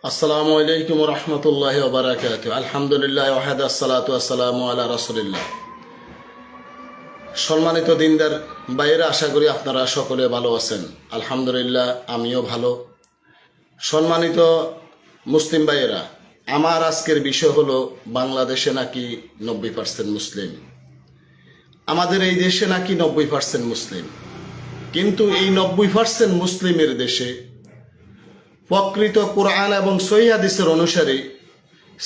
আসসালামু আলাইকুম রহমতুল্লাহ ওবরাকাত। আলহামদুলিল্লাহ ওয়াহাদ আসসালাতু আসসালামু আলা রাসূলিল্লাহ। সম্মানিত দিনদার ভাইয়েরা, আশা করি আপনারা সকলে ভালো আছেন। আলহামদুলিল্লাহ আমিও ভালো। সম্মানিত মুসলিম ভাইয়েরা, আমার আজকের বিষয় হলো বাংলাদেশে নাকি 90% মুসলিম, আমাদের এই দেশে নাকি 90% মুসলিম। কিন্তু এই 90% মুসলিমের দেশে প্রকৃত কোরআন এবং সহিহ হাদিসের অনুসারে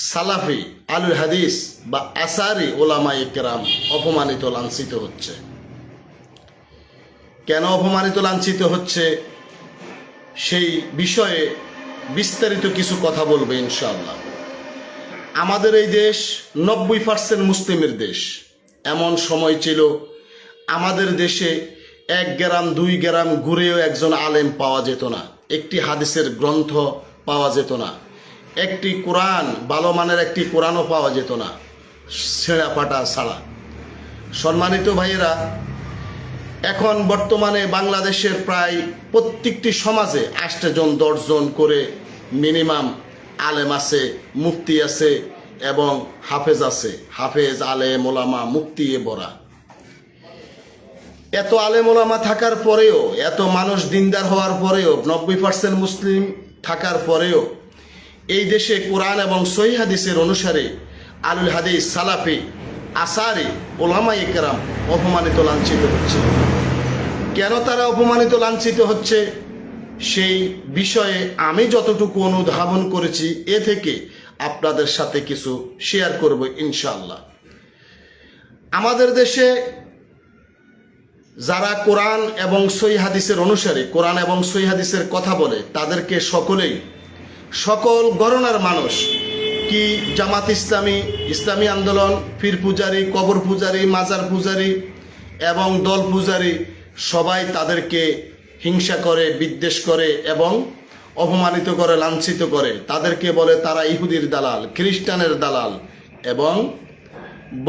সালাফি আলুল হাদিস বা আসারি ওলামায়ে কেরাম অপমানিত লাঞ্ছিত হচ্ছে। কেন অপমানিত লাঞ্ছিত হচ্ছে সেই বিষয়ে বিস্তারিত কিছু কথা বলবো ইনশাআল্লাহ। আমাদের এই দেশ 90% মুসলিমের দেশ। এমন সময় ছিল আমাদের দেশে 1 গ্রাম 2 গ্রাম ঘুরেও একজন আলেম পাওয়া যেত না, একটি হাদিসের গ্রন্থ পাওয়া যেত না, একটি কোরআন, ভালো মানের একটি কোরআনও পাওয়া যেত না, ছেঁড়া পাটা ছাড়া। সম্মানিত ভাইয়েরা, এখন বর্তমানে বাংলাদেশের প্রায় প্রত্যেকটি সমাজে 8 জন 10 জন করে মিনিমাম আলেম আছে, মুফতি আছে এবং হাফেজ আছে। হাফেজ, আলেম, ওলামা, মুফতি এ বরা। এত আলেম ওলামা থাকার পরেও, এত মানুষ দিনদার হওয়ার পরেও, 90% মুসলিম থাকার পরেও এই দেশে কোরআন এবং সহিহ হাদিসের অনুসারে আলুল হাদিস, সালাফি, আসারি ওলামায়ে কেরাম অপমানিত লাঞ্ছিত হচ্ছে। কেন তারা অপমানিত লাঞ্ছিত হচ্ছে সেই বিষয়ে আমি যতটুকু অনুধাবন করেছি এ থেকে আপনাদের সাথে কিছু শেয়ার করব ইনশাআল্লাহ। আমাদের দেশে যারা কোরআন এবং সহিহ হাদিসের অনুসারে, কোরআন এবং সহিহ হাদিসের কথা বলে, তাদেরকে সকলেই, সকল গণনার মানুষ, কি জামাত ইসলামী, ইসলামী আন্দোলন, পীর পূজারী, কবর পূজারী, মাজার পূজারী এবং দল পূজারী, সবাই তাদেরকে হিংসা করে, বিদ্বেষ করে এবং অপমানিত করে, লাঞ্ছিত করে। তাদেরকে বলে তারা ইহুদির দালাল, খ্রিস্টানের দালাল এবং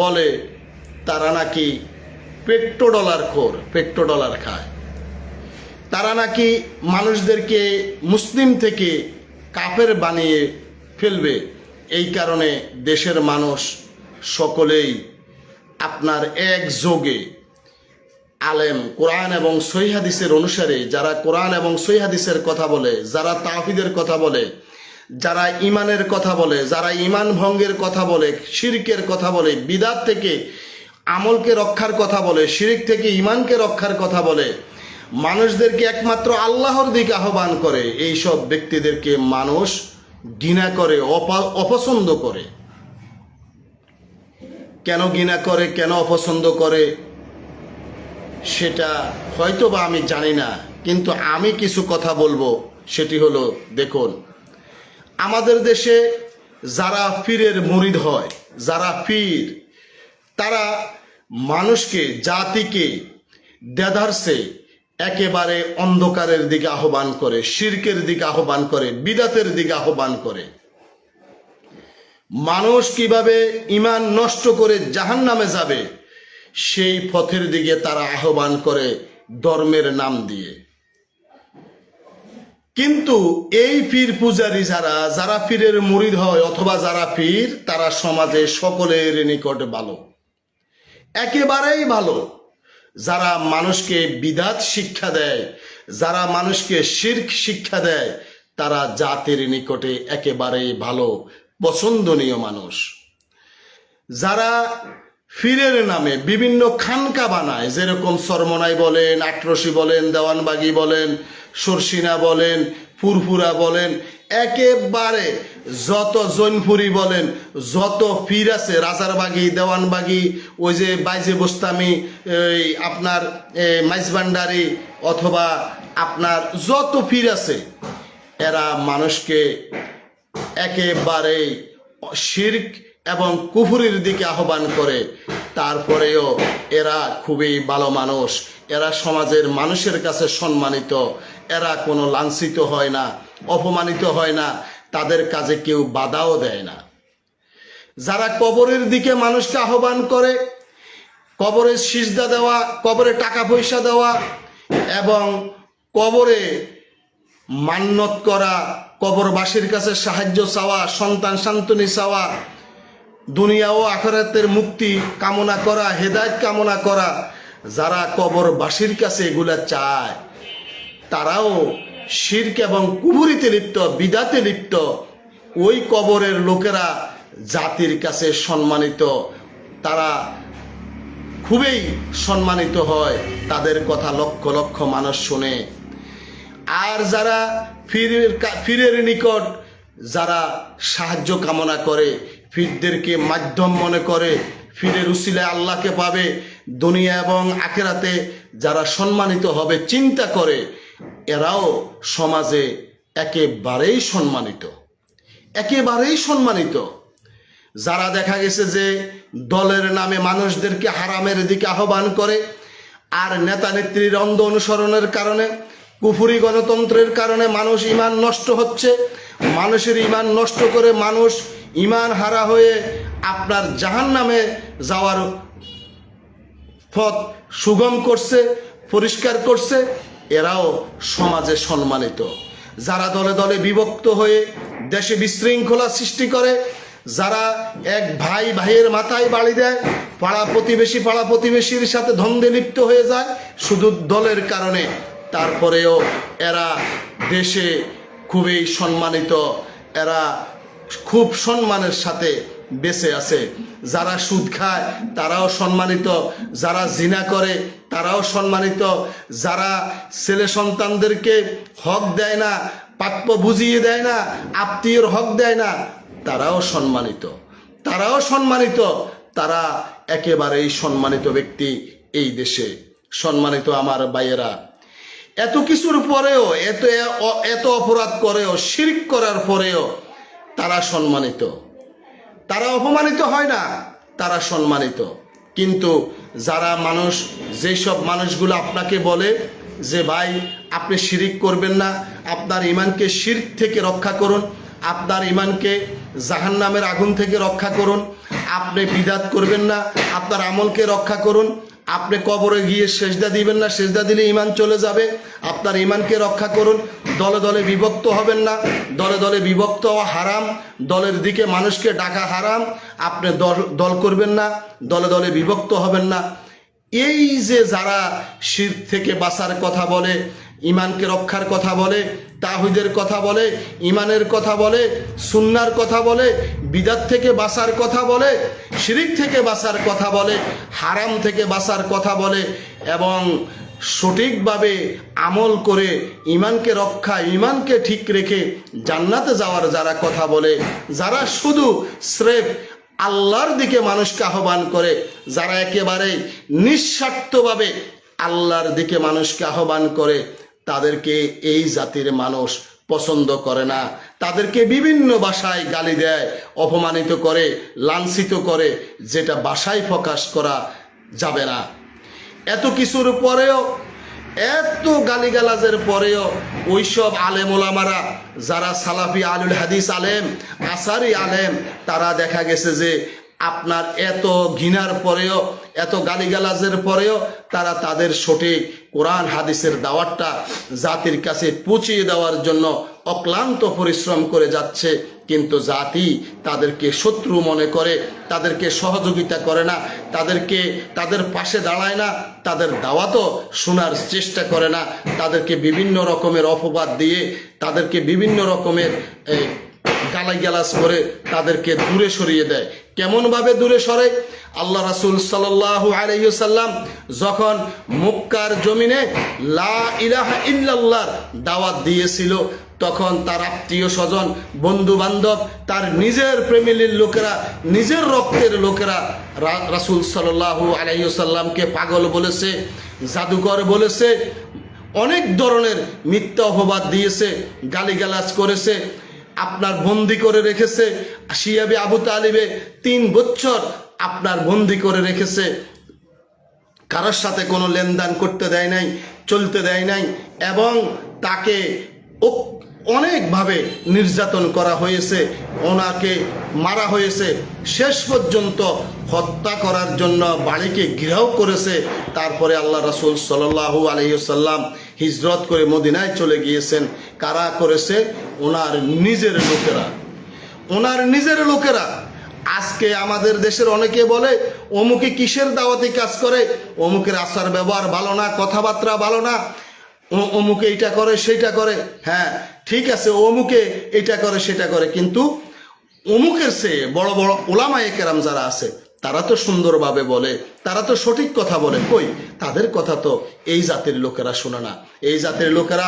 বলে তারা নাকি পেট্রোডলার খোর, পেট্রোডলার খায়। তারা নাকি মানুষদেরকে মুসলিম থেকে কাফের বানিয়ে ফেলবে। এই কারণে দেশের মানুষ সকলেই আপনার একযোগে আলেম, কোরআন এবং সহিহ হাদিসের অনুসারে, যারা কোরআন এবং সহিহ হাদিসের কথা বলে, যারা তাওহীদের কথা বলে, যারা ইমানের কথা বলে, যারা ইমান ভঙ্গের কথা বলে, শিরকের কথা বলে, বিদআত থেকে আমলকে রক্ষার কথা বলে, শিরক থেকে ইমানকে রক্ষার কথা বলে, মানুষদেরকে একমাত্র আল্লাহর দিকে আহ্বান করে, এই সব ব্যক্তিদেরকে মানুষ ঘৃণা করে, অপছন্দ করে। কেন ঘৃণা করে, কেন অপছন্দ করে সেটা হয়তো বা আমি জানি না, কিন্তু আমি কিছু কথা বলবো। সেটি হলো, দেখুন, আমাদের দেশে যারা পীরের মুরিদ হয়, যারা পীর, তারা মানুষকে, জাতিকে দেদারসে একেবারে অন্ধকারের দিকে আহ্বান করে, শিরকের দিকে আহ্বান করে, বিদআতের দিকে আহ্বান করে। মানুষ কিভাবে ঈমান নষ্ট করে জাহান্নামে যাবে সেই পথের দিকে তারা আহ্বান করে ধর্মের নাম দিয়ে। কিন্তু এই পীর পূজারী যারা, যারা পীরের মুরিদ হয় অথবা যারা পীর, তারা সমাজে সকলের নিকট ভালো, একেবারেই ভালো। যারা মানুষকে বিদআত শিক্ষা দেয়, যারা মানুষকে শিরক শিক্ষা দেয়, তারা জাতির নিকটে একেবারেই ভালো, পছন্দনীয় মানুষ। যারা পীরের নামে বিভিন্ন খানকা বানায়, যেরকম চরমনাই বলেন, আটরশি বলেন, দেওয়ানবাগি বলেন, সরসিনা বলেন, ফুরফুরা বলেন, একেবারে যত জৈনপুরি বলেন, যত পীর আছে, রাজারবাগি, দেওয়ানবাগি, ওই যে বাইজে বোস্তামি, আপনার মাইজভান্ডারি, অথবা আপনার যত পীর আছে, এরা মানুষকে একেবারে শিরক এবং কুফরির দিকে আহ্বান করে। তারপরেও এরা খুবই ভালো মানুষ, এরা সমাজের মানুষের কাছে সম্মানিত, এরা কোনো লাঞ্ছিত হয় না, অপমানিত হয় না, তাদের কাজে কেউ বাধাও দেয় না। যারা কবরের দিকে মানুষকে আহ্বান করে, কবরে সিজদা দেওয়া, কবরে টাকা পয়সা দেওয়া এবং কবরে মান্যত করা, কবরবাসীর কাছে সাহায্য চাওয়া, সন্তান সান্তনি চাওয়া, দুনিয়া ও আখিরাতের মুক্তি কামনা করা, হেদায়েত কামনা করা, যারা কবরবাসীর কাছে এগুলা চায় তারাও শিরক এবং কুফরিতে লিপ্ত, বিদাতে লিপ্ত। ওই কবরের লোকেরা জাতির কাছে সম্মানিত, তারা খুবই সম্মানিত হয়, তাদের কথা লক্ষ লক্ষ মানুষ শুনে। আর যারা পীরের নিকট যারা সাহায্য কামনা করে, পীরদেরকে মাধ্যম মনে করে, পীরের উসিলায় আল্লাহকে পাবে, দুনিয়া এবং আখিরাতে যারা সম্মানিত হবে চিন্তা করে, এরাও সমাজে একেবারেই সম্মানিত, একেবারেই সম্মানিত। যারা দেখা গেছে যে দলের নামে মানুষদেরকে হারামের দিকে আহ্বান করে, আর নেতা নেত্রীর অন্ধ অনুসরণের কারণে, কুফরি গণতন্ত্রের কারণে মানুষ ইমান নষ্ট হচ্ছে, মানুষের ইমান নষ্ট করে মানুষ ইমান হারা হয়ে আপনার জাহান্নামে যাওয়ার পথ সুগম করছে, পরিষ্কার করছে, এরাও সমাজে সম্মানিত। যারা দলে দলে বিভক্ত হয়ে দেশে বিশৃঙ্খলা সৃষ্টি করে, যারা এক ভাই ভাইয়ের মাথায় বাড়ি দেয়, পাড়া প্রতিবেশীর সাথে দ্বন্দ্বে লিপ্ত হয়ে যায় শুধু দলের কারণে, তারপরেও এরা দেশে খুবই সম্মানিত, এরা খুব সম্মানের সাথে বেঁচে আছে। যারা সুদ খায় তারাও সম্মানিত, যারা জিনা করে তারাও সম্মানিত, যারা ছেলে সন্তানদেরকে হক দেয় না, প্রাপ্য বুঝিয়ে দেয় না, আত্মীয়র হক দেয় না, তারাও সম্মানিত, তারাও সম্মানিত। তারা একেবারেই সম্মানিত ব্যক্তি এই দেশে। সম্মানিত আমার ভাইয়েরা, এত কিছুর পরেও, এত অপরাধ করেও, শিরক করার পরেও তারা সম্মানিত, তারা অপমানিত হয় না, তারা সম্মানিত। কিন্তু যারা মানুষ, যেসব মানুষগুলো আপনাকে বলে যে ভাই আপনি শিরক করবেন না, আপনার ইমানকে শিরক থেকে রক্ষা করুন, আপনার ইমানকে জাহান্নামের আগুন থেকে রক্ষা করুন, আপনি বিদাত করবেন না, আপনার আমলকে রক্ষা করুন, আপনি কবরে গিয়ে সেজদা দিবেন না, সেজদা দিলে ইমান চলে যাবে, আপনার ইমানকে রক্ষা করুন, দলে দলে বিভক্ত হবেন না, দলে দলে বিভক্ত হওয়া হারাম, দলের দিকে মানুষকে ডাকা হারাম, আপনি দল করবেন না, দলে দলে বিভক্ত হবেন না। এই যে যারা শিরক থেকে বাঁচার কথা বলে, ইমানকে রক্ষার কথা বলে, তাওহীদের কথা বলে, ইমানের কথা বলে, সুন্নাহর কথা বলে, বিদআত থেকে বাঁচার কথা বলে, শিরক থেকে বাঁচার কথা বলে, হারাম থেকে বাঁচার কথা বলে, এবং সঠিকভাবে আমল করে ইমানকে রক্ষা, ইমানকে ঠিক রেখে জান্নাতে যাওয়ার যারা কথা বলে, যারা শুধু স্রেফ আল্লাহর দিকে মানুষকে আহ্বান করে, যারা একেবারে নিঃস্বার্থভাবে আল্লাহর দিকে মানুষকে আহ্বান করে, তাদেরকে এই জাতির মানুষ পছন্দ করে না, তাদেরকে বিভিন্ন ভাষায় গালি দেয়, অপমানিত করে, লাঞ্ছিত করে, যেটা ভাষায় প্রকাশ করা যাবে না। এত কিছুর পরেও, এত গালিগালাজের পরেও ওইসব আলেম ওলামারা, যারা সালাফি আলুল হাদিস আলেম, আসারি আলেম, তারা দেখা গেছে যে আপনার এত ঘৃণার পরেও, এত গালিগালাজের পরেও তারা তাদের সঠিক কোরআন হাদিসের দাওয়াতটা জাতির কাছে পৌঁছিয়ে দেওয়ার জন্য অক্লান্ত পরিশ্রম করে যাচ্ছে। কিন্তু জাতি তাদেরকে শত্রু মনে করে, তাদেরকে সহযোগিতা করে না, তাদের পাশে দাঁড়ায় না, তাদের দাওয়াতও শোনার চেষ্টা করে না, তাদেরকে বিভিন্ন রকমের অপবাদ দিয়ে, তাদেরকে বিভিন্ন রকমের গালাগালাজ করে তাদেরকে দূরে সরিয়ে দেয়। কেমনভাবে দূরে সরে? আল্লাহ রাসূল সাল্লাল্লাহু আলাইহি ওয়াসাল্লাম যখন মক্কার জমিনে লা ইলাহা ইল্লাল্লাহর দাওয়াত দিয়েছিল, তখন তার আত্মীয় স্বজন, বন্ধু বান্ধব, তার নিজের ফ্যামিলির লোকেরা, নিজের রক্তের লোকেরা রাসূল সাল্লাল্লাহু আলাইহি ওয়াসাল্লামকে পাগল বলেছে, জাদুকর বলেছে, অনেক ধরনের মিথ্যা অপবাদ দিয়েছে, গালিগালাজ করেছে, আপনার বন্দি করে রেখেছে। শিয়াবে আবু তালিবে 3 বছর আপনার বন্দি করে রেখেছে, কারোর সাথে কোনো লেনদেন করতে দেয় নাই, চলতে দেয় নাই, এবং তাকে অনেকভাবে নির্যাতন করা হয়েছে, ওনাকে মারা হয়েছে, শেষ পর্যন্ত হত্যা করার জন্য বাড়িকে ঘেরাও করেছে। তারপরে আল্লাহ রাসূল সাল্লাল্লাহু আলাইহি ওয়াসাল্লাম হিজরত করে মদিনায় চলে গিয়েছেন। কারা করেছে? ওনার নিজের লোকেরা, ওনার নিজের লোকেরা। আজকে আমাদের দেশের অনেকে বলে অমুকে কিসের দাওয়াতি কাজ করে, অমুকের আচার ব্যবহার ভালো না, কথাবার্তা ভালো না, অমুকে এইটা করে সেইটা করে। হ্যাঁ ঠিক আছে, অমুকে এইটা করে সেটা করে, কিন্তু অমুকের চেয়ে বড় বড় ওলামায়ে কেরাম যারা আছে তারা তো সুন্দরভাবে বলে, তারা তো সঠিক কথা বলে। কই, তাদের কথা তো এই জাতির লোকেরা শোনে না। এই জাতির লোকেরা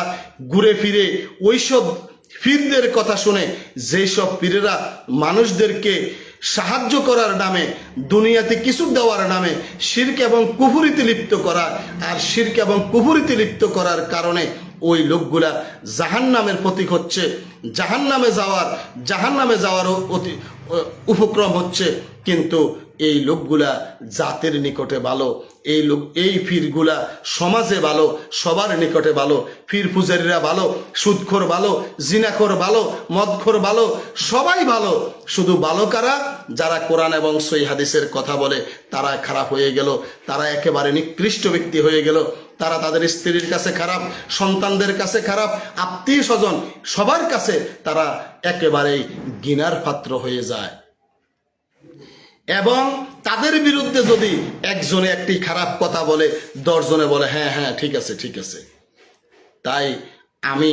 ঘুরে ফিরে ওইসব পীরদের কথা শুনে, যেই সব পীরেরা মানুষদেরকে সাহায্য করার নামে, দুনিয়াতে কিছু দেওয়ার নামে শিরক এবং কুফরিতে লিপ্ত করা, আর শিরক এবং কুফরিতে লিপ্ত করার কারণে ওই লোকগুলা জাহান্নামের প্রতীক হচ্ছে, জাহান্নামে যাওয়ার উপক্রম হচ্ছে। কিন্তু এই লোকগুলা জাতের নিকটে ভালো, এই পীরগুলা সমাজে ভালো, সবার নিকটে ভালো। পীর পূজারীরা ভালো, সুদখোর ভালো, জিনাখোর ভালো, মদখোর ভালো, সবাই ভালো। শুধু ভালো কারা? যারা কোরআন এবং সহিহ হাদিসের কথা বলে তারা খারাপ হয়ে গেল, তারা একেবারে নিকৃষ্ট ব্যক্তি হয়ে গেল। তারা তাদের স্ত্রীর কাছে খারাপ, সন্তানদের কাছে খারাপ, আত্মীয় স্বজন সবার কাছে তারা একেবারেই ঘৃণার পাত্র হয়ে যায়। এবং তাদের বিরুদ্ধে যদি একজনে একটি খারাপ কথা বলে, 10 জনে বলে হ্যাঁ হ্যাঁ ঠিক আছে ঠিক আছে। তাই আমি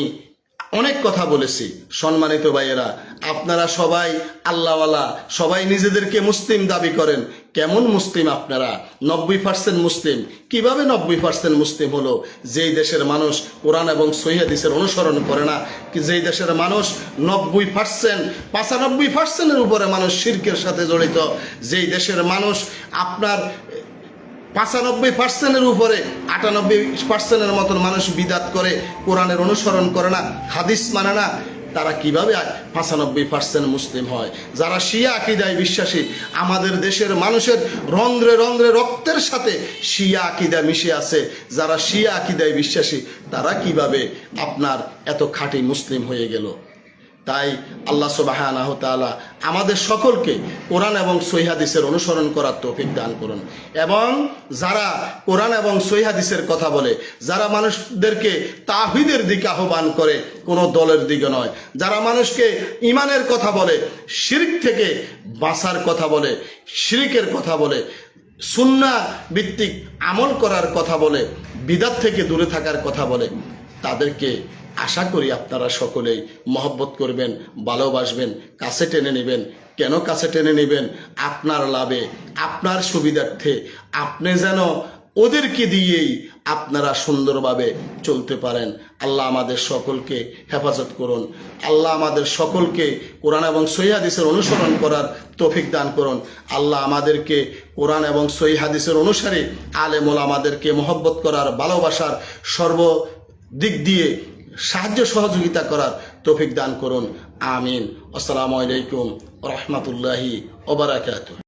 অনেক কথা বলেছি। সম্মানিত ভাইয়েরা, আপনারা সবাই আল্লাহওয়ালা, সবাই নিজেদেরকে মুসলিম দাবি করেন। কেমন মুসলিম আপনারা? 90% মুসলিম। কিভাবে 90% মুসলিম হলো? যেই দেশের মানুষ কোরআন এবং সহিহ হাদিসের অনুসরণ করে না, যেই দেশের মানুষ 95%-95%-এর উপরে মানুষ শিরকের সাথে জড়িত, যেই দেশের মানুষ আপনার 95%-এর উপরে 98%-এর মতন মানুষ বিদাত করে, কোরআনের অনুসরণ করে না, হাদিস মানে না, তারা কিভাবে 95% মুসলিম হয়? যারা শিয়া আকিদায় বিশ্বাসী, আমাদের দেশের মানুষের রন্ধ্রে রন্ধ্রে রক্তের সাথে শিয়া আকিদা মিশে আছে, যারা শিয়া আকিদায় বিশ্বাসী তারা কিভাবে আপনার এত খাঁটি মুসলিম হয়ে গেল? তাই আল্লাহ সুবহানাহু ওয়া তাআলা আমাদের সকলকে কোরআন এবং সহিহ হাদিসের অনুসরণ করার তৌফিক দান করুন। এবং যারা কোরআন এবং সহিহ হাদিসের কথা বলে, যারা মানুষদেরকে তাওহীদের দিকে আহ্বান করে, কোনো দলের দিকে নয়, যারা মানুষকে ঈমানের কথা বলে, শিরক থেকে বাঁচার কথা বলে, শিরকের কথা বলে, সুন্নাহ ভিত্তিক আমল করার কথা বলে, বিদআত থেকে দূরে থাকার কথা বলে, তাদেরকে আশা করি আপনারা সকলেই মহব্বত করবেন, ভালোবাসবেন, কাছে টেনে নেবেন। কেন কাছে টেনে নেবেন? আপনার লাভে, আপনার সুবিধার্থে, আপনি যেন ওদেরকে দিয়েই আপনারা সুন্দরভাবে চলতে পারেন। আল্লাহ আমাদের সকলকে হেফাজত করুন। আল্লাহ আমাদের সকলকে কোরআন এবং সহিহ হাদিসের অনুসরণ করার তৌফিক দান করুন। আল্লাহ আমাদেরকে কোরআন এবং সহিহ হাদিসের অনুসারে আলেম ওলামাদেরকে মহব্বত করার, ভালোবাসার সর্বদিক দিয়ে সাহায্য সহযোগিতা করার তৌফিক দান করুন। আমিন। আসসালামু আলাইকুম ওয়া রাহমাতুল্লাহি ওয়া বারাকাতুহু।